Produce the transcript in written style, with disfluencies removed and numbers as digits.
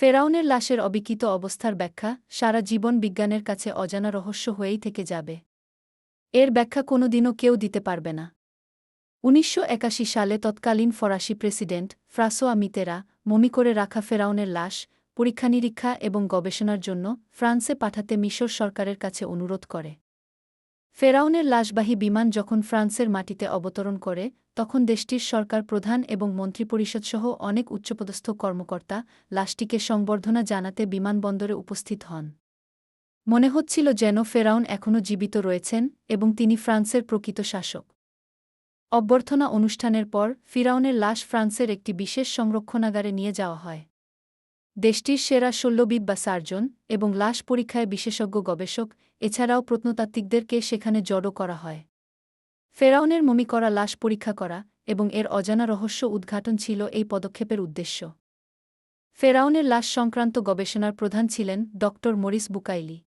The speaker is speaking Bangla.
ফেরাউনের লাশের অবিকৃত অবস্থার ব্যাখ্যা সারা জীবন বিজ্ঞানের কাছে অজানা রহস্য হয়েই থেকে যাবে। এর ব্যাখ্যা কোনোদিনও কেউ দিতে পারবে না। ১৯৮১ সালে তৎকালীন ফরাসি প্রেসিডেন্ট ফ্রাঁসোয়া মিতেরা মমি করে রাখা ফেরাউনের লাশ পরীক্ষা-নিরীক্ষা এবং গবেষণার জন্য ফ্রান্সে পাঠাতে মিশর সরকারের কাছে অনুরোধ করে। ফেরাউনের লাশবাহী বিমান যখন ফ্রান্সের মাটিতে অবতরণ করে, তখন দেশটির সরকার প্রধান এবং মন্ত্রিপরিষদসহ অনেক উচ্চপদস্থ কর্মকর্তা লাশটিকে সংবর্ধনা জানাতে বিমানবন্দরে উপস্থিত হন। মনে হচ্ছিল যেন ফেরাউন এখনও জীবিত রয়েছেন এবং তিনি ফ্রান্সের প্রকৃত শাসক। অভ্যর্থনা অনুষ্ঠানের পর ফিরাউনের লাশ ফ্রান্সের একটি বিশেষ সংরক্ষণাগারে নিয়ে যাওয়া হয়। দেশটির সেরা শল্যবিদ বা সার্জন এবং লাশ পরীক্ষায় বিশেষজ্ঞ গবেষক এছাড়াও প্রত্নতাত্ত্বিকদেরকে সেখানে জড়ো করা হয়। ফেরাউনের মমি করা লাশ পরীক্ষা করা এবং এর অজানা রহস্য উদ্ঘাটন ছিল এই পদক্ষেপের উদ্দেশ্য। ফেরাউনের লাশ সংক্রান্ত গবেষণার প্রধান ছিলেন ড. Morris Bucaille.